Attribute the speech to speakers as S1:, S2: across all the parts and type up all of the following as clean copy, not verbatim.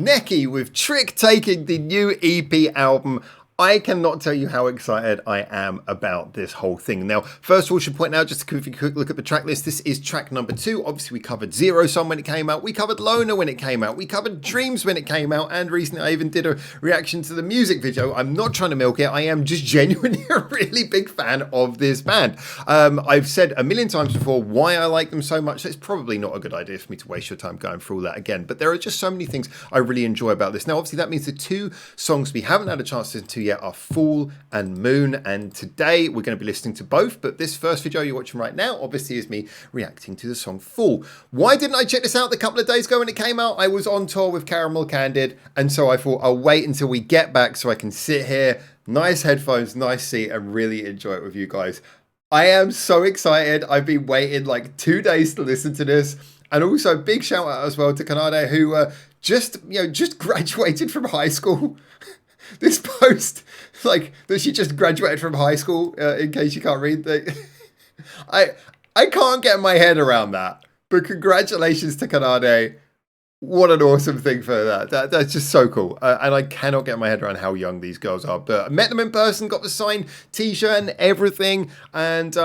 S1: Neki with Trick taking the new EP album. I cannot tell you how excited I am about this whole thing. Now, first of all, I should point out, just a quick look at the track list. This is track number 2. Obviously, we covered Zero Sum when it came out. We covered Loner when it came out. We covered Dreams when it came out. And recently, I even did a reaction to the music video. I'm not trying to milk it. I am just genuinely a really big fan of this band. I've said a million times before why I like them so much. So it's probably not a good idea for me to waste your time going through all that again. But there are just so many things I really enjoy about this. Now, obviously, that means the 2 songs we haven't had a chance to listen to yet are Fool and Moon, and today we're going to be listening to both, but this first video you're watching right now obviously is me reacting to the song Fool. Why didn't I check this out a couple of days ago when it came out? I was on tour with Candid, and so I thought I'll wait until we get back so I can sit here, nice headphones, nice seat, and really enjoy it with you guys. I am so excited. I've been waiting like 2 days to listen to this. And also big shout out as well to Candid, who just graduated from high school. This post, like, that she just graduated from high school, in case you can't read. I can't get my head around that. But congratulations to Candid. What an awesome thing for that. That's just so cool. And I cannot get my head around how young these girls are. But I met them in person, got the signed t-shirt and everything. And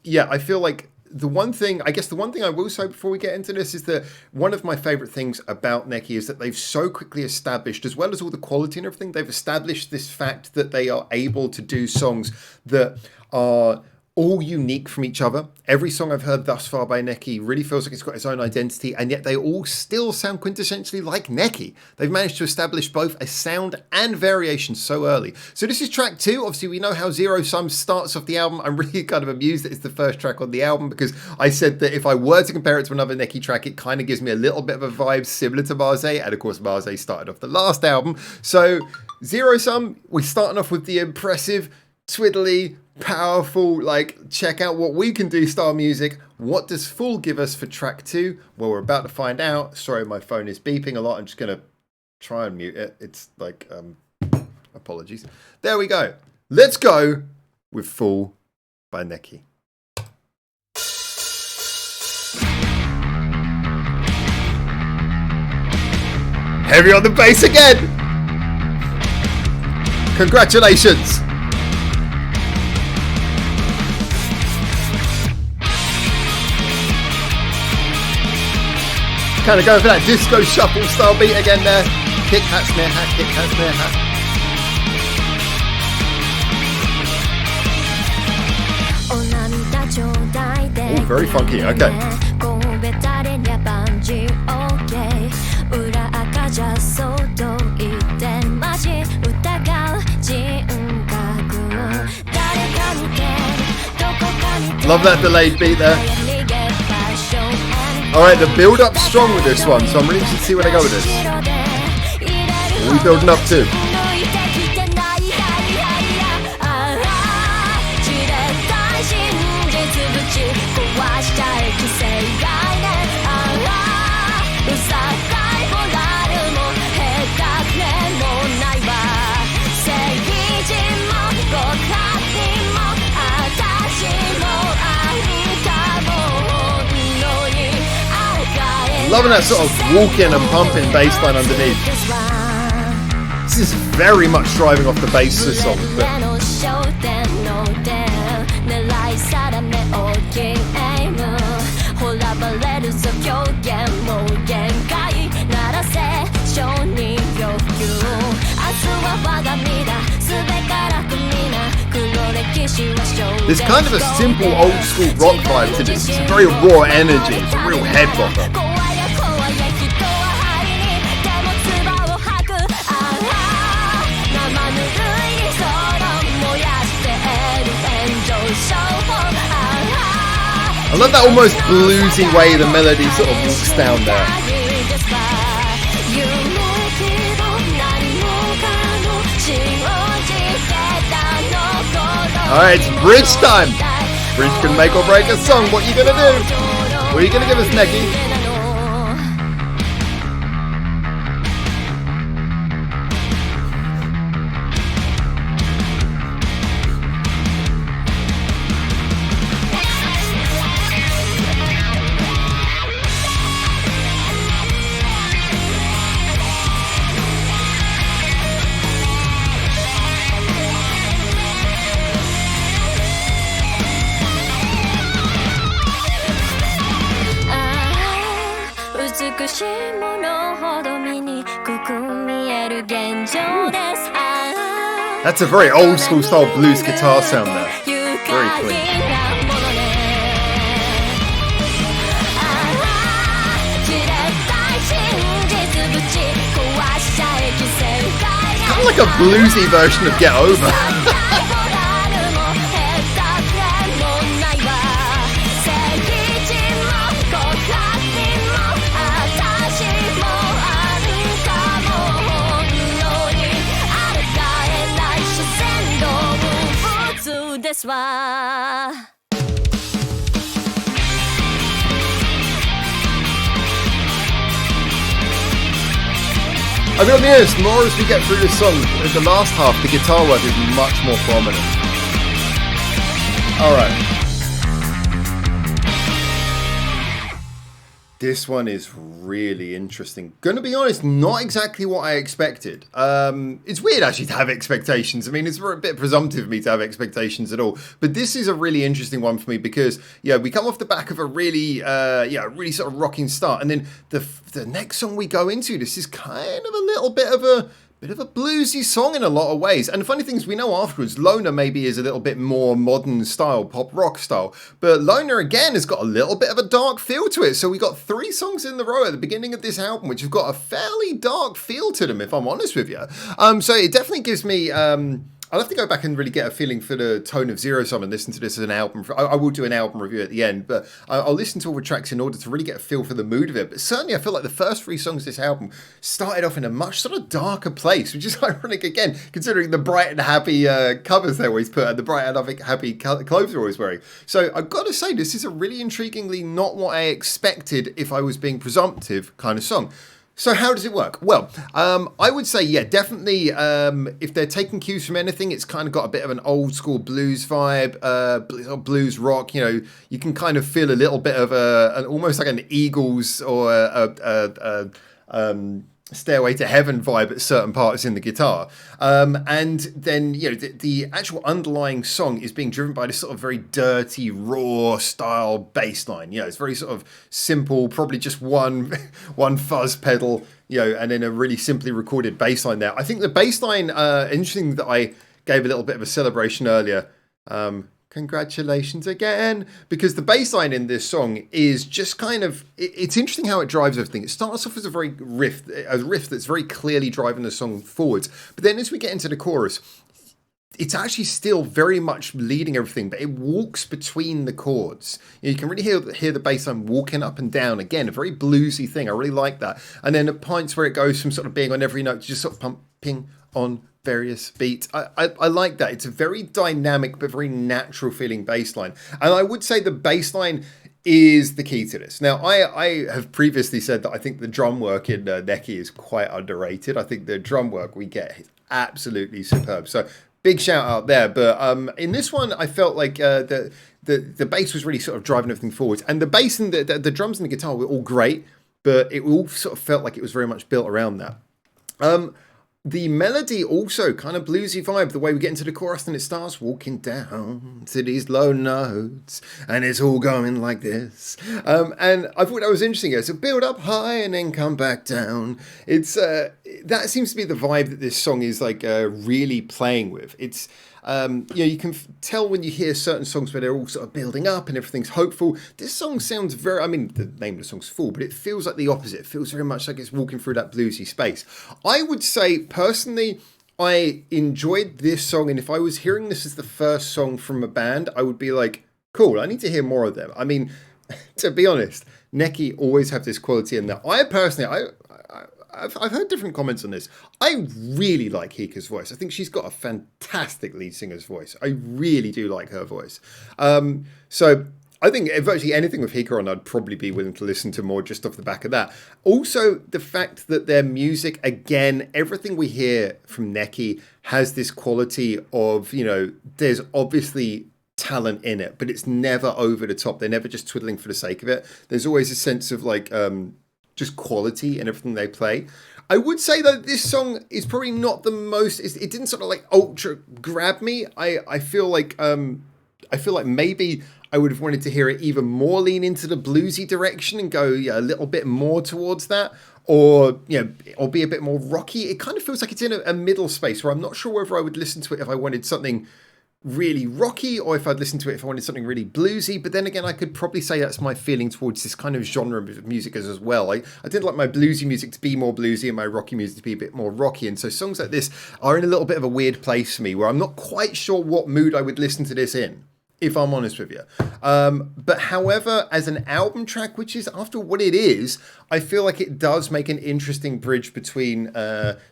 S1: yeah, I feel like the one thing I will say before we get into this is that one of my favorite things about Neki is that they've so quickly established, as well as all the quality and everything, they've established this fact that they are able to do songs that are all unique from each other. Every song I've heard thus far by Neki really feels like it's got its own identity, and yet they all still sound quintessentially like Neki. They've managed to establish both a sound and variation so early. So this is track 2. Obviously, we know how Zero Sum starts off the album. I'm really kind of amused that it's the first track on the album, because I said that if I were to compare it to another Neki track, it kind of gives me a little bit of a vibe similar to Marse, and of course Marse started off the last album. So Zero Sum, we're starting off with the impressive, twiddly, powerful, like, check out what we can do style music. What does Fool give us for track 2? Well, we're about to find out. Sorry, my phone is beeping a lot. I'm just gonna try and mute it. It's like, apologies. There we go. Let's go with Fool by Neki. Heavy on the bass again. Congratulations. Kind of going for that disco shuffle style beat again there. Kick hat, snare hat, kick hat, snare hat. Oh, very funky, okay. Love that delayed beat there. Alright, the build-up's strong with this one, so I'm really interested to see where they go with this. What are we building up to? Loving that sort of walking and pumping bass line underneath. This is very much driving off the bass, this song. But there's kind of a simple old school rock vibe to this. It's a very raw energy. It's a real head bopper. I love that almost bluesy way the melody sort of walks down there. Alright, it's bridge time. Bridge can make or break a song. What are you going to do? What are you going to give us, Neki? That's a very old school style blues guitar sound there. Very clean. Kind of like a bluesy version of Get Over. I'll be honest, the more as we get through this song, the last half, the guitar work is much more prominent. Alright. This one is really interesting. Gonna be honest, not exactly what I expected. It's weird actually to have expectations. I mean, it's a bit presumptive of me to have expectations at all. But this is a really interesting one for me because, yeah, we come off the back of a really, really sort of rocking start. And then the next song we go into, this is kind of a little bit of a bluesy song in a lot of ways. And the funny thing is, we know afterwards, Loner maybe is a little bit more modern style, pop rock style. But Loner, again, has got a little bit of a dark feel to it. So we got 3 songs in the row at the beginning of this album, which have got a fairly dark feel to them, if I'm honest with you. So it definitely gives me... I'll have to go back and really get a feeling for the tone of Zero Sum and listen to this as an album. I will do an album review at the end, but I'll listen to all the tracks in order to really get a feel for the mood of it. But certainly I feel like the first 3 songs of this album started off in a much sort of darker place, which is ironic again, considering the bright and happy covers they always put and the bright and happy clothes they're always wearing. So I've got to say, this is a really intriguingly not what I expected if I was being presumptive kind of song. So how does it work? Well, I would say, yeah, definitely if they're taking cues from anything, it's kind of got a bit of an old school blues vibe, blues rock. You know, you can kind of feel a little bit of almost like an Eagles or a Stairway to Heaven vibe at certain parts in the guitar. And then, you know, the actual underlying song is being driven by this sort of very dirty, raw style bass line. You know, it's very sort of simple, probably just one fuzz pedal, you know, and then a really simply recorded bass line there. I think the bass line, interesting that I gave a little bit of a celebration earlier. Congratulations again, because the bass line in this song is just kind of, it's interesting how it drives everything. It starts off as a riff that's very clearly driving the song forwards, but then as we get into the chorus, it's actually still very much leading everything, but it walks between the chords. You can really hear the bass line walking up and down. Again, a very bluesy thing. I really like that. And then at points where it goes from sort of being on every note to just sort of pumping on various beats. I like that. It's a very dynamic but very natural feeling bass line. And I would say the bass line is the key to this. Now, I have previously said that I think the drum work in Neki is quite underrated. I think the drum work we get is absolutely superb. So big shout out there. But in this one, I felt like the bass was really sort of driving everything forward. And the bass and the drums and the guitar were all great, but it all sort of felt like it was very much built around that. The melody also kind of bluesy vibe, the way we get into the chorus and it starts walking down to these low notes and it's all going like this. And I thought that was interesting. It's a build up high and then come back down. It's that seems to be the vibe that this song is like really playing with. It's you can tell when you hear certain songs where they're all sort of building up and everything's hopeful. This song sounds very, I mean, the name of the song's Fool, but it feels like the opposite. It feels very much like it's walking through that bluesy space. I would say, personally, I enjoyed this song, and if I was hearing this as the first song from a band, I would be like, cool, I need to hear more of them. I mean, to be honest, Neki always have this quality in there. I personally, I've heard different comments on this. I really like Hika's voice. I think she's got a fantastic lead singer's voice. I really do like her voice. So I think virtually anything with Hika on, I'd probably be willing to listen to more just off the back of that. Also, the fact that their music, again, everything we hear from Neki has this quality of, you know, there's obviously talent in it, but it's never over the top. They're never just twiddling for the sake of it. There's always a sense of like, just quality in everything they play. I would say that this song is probably not the most, it didn't sort of like ultra grab me. I feel like maybe I would have wanted to hear it even more lean into the bluesy direction and go a little bit more towards that, or or be a bit more rocky. It kind of feels like it's in a middle space where I'm not sure whether I would listen to it if I wanted something really rocky or if I'd listen to it if I wanted something really bluesy. But then again, I could probably say that's my feeling towards this kind of genre of music as well. I did like my bluesy music to be more bluesy and my rocky music to be a bit more rocky, and so songs like this are in a little bit of a weird place for me where I'm not quite sure what mood I would listen to this in, if I'm honest with you. But however, as an album track, which is after what it is, I feel like it does make an interesting bridge between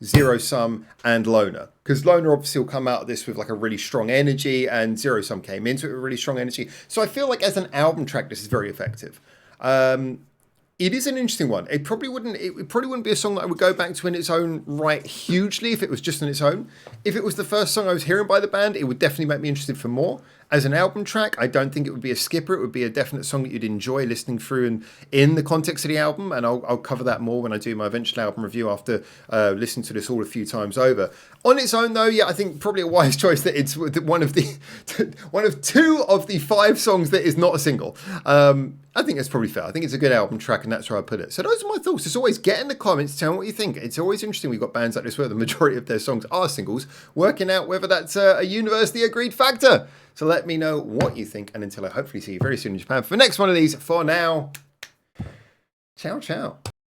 S1: Zero Sum and Loner. Because Loner obviously will come out of this with like a really strong energy, and Zero Sum came into it with really strong energy. So I feel like as an album track, this is very effective. It is an interesting one. It probably wouldn't be a song that I would go back to in its own right hugely if it was just on its own. If it was the first song I was hearing by the band, it would definitely make me interested for more. As an album track, I don't think it would be a skipper. It would be a definite song that you'd enjoy listening through and in the context of the album. And I'll cover that more when I do my eventual album review after listening to this all a few times over. On its own, though, yeah, I think probably a wise choice that it's one of two of the 5 songs that is not a single. I think that's probably fair. I think it's a good album track, and that's where I put it. So those are my thoughts. As always, get in the comments, tell me what you think. It's always interesting. We've got bands like this where the majority of their songs are singles, working out whether that's a universally agreed factor. So let me know what you think, and until I hopefully see you very soon in Japan for the next one of these, for now, ciao, ciao.